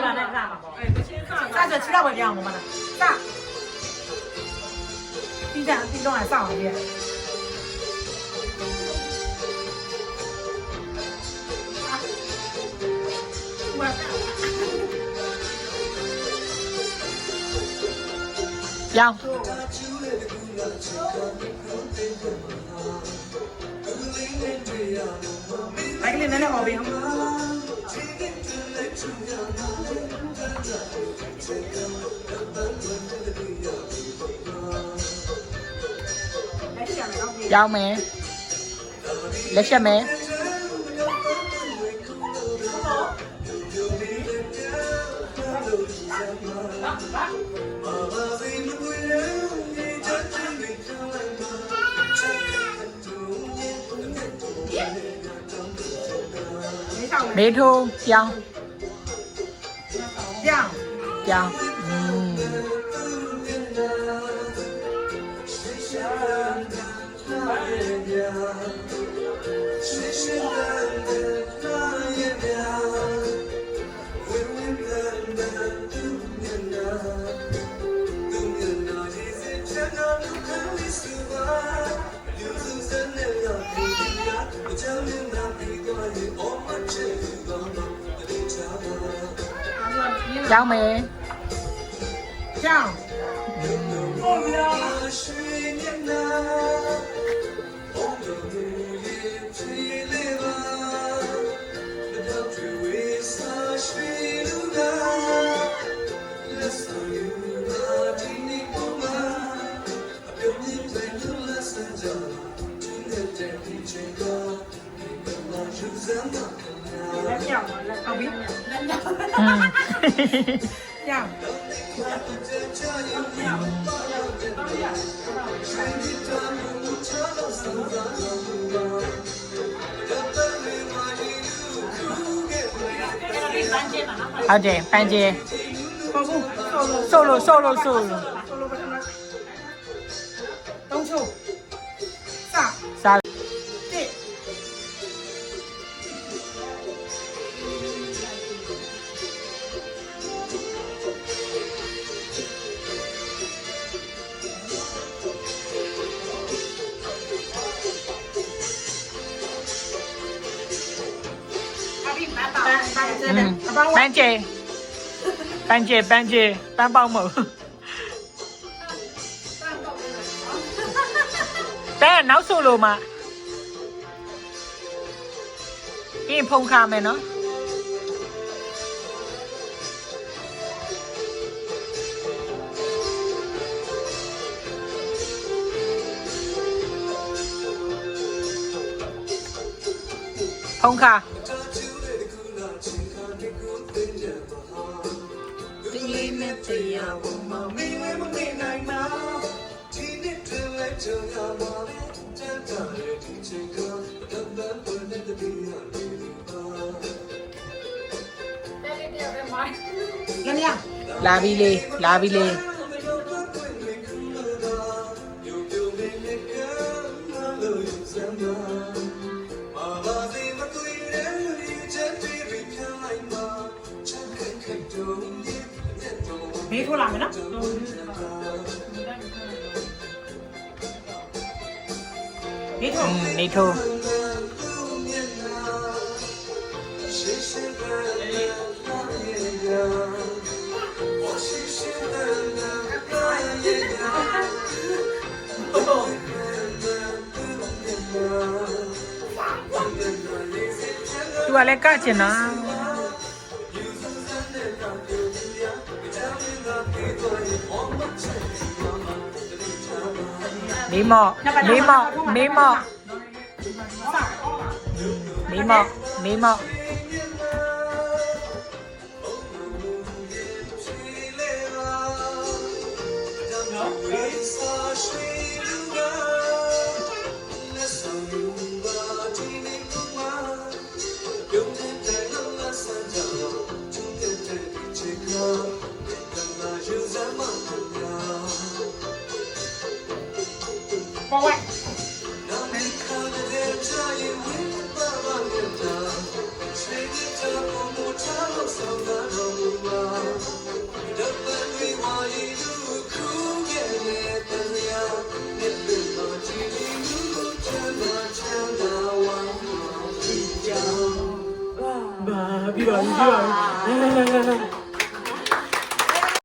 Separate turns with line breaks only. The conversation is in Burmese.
လာနဲ့စမှာပေါ့စဆိုချီတော့ပဲပြောင်းမှာမလားစပြီးတော့စအောင်ပြည့်ပြောင်းဘိုက်ကလေးနဲ့ဟောပြီးပြောင်းမယ်လက်ချက်မယ်မေထိုးပြောင်းကြောင်းမယ်ကြောင်းเอาบิย่างเอาเจแปนเจโซโลต้องชูซาပန်းကျေပန်းပေါင်းမဟုတ်ပန်းနောက်ဆိုလိုမှာပြီးရင်ဖုန်ခါမယ်နော်ဖုန်ခါလာပြီလေမေးထိုးလာမယ်နော်နေထိုးသူကလည်းကချင်တာမေးမော့Forward.
မ ပြီးပါပြီ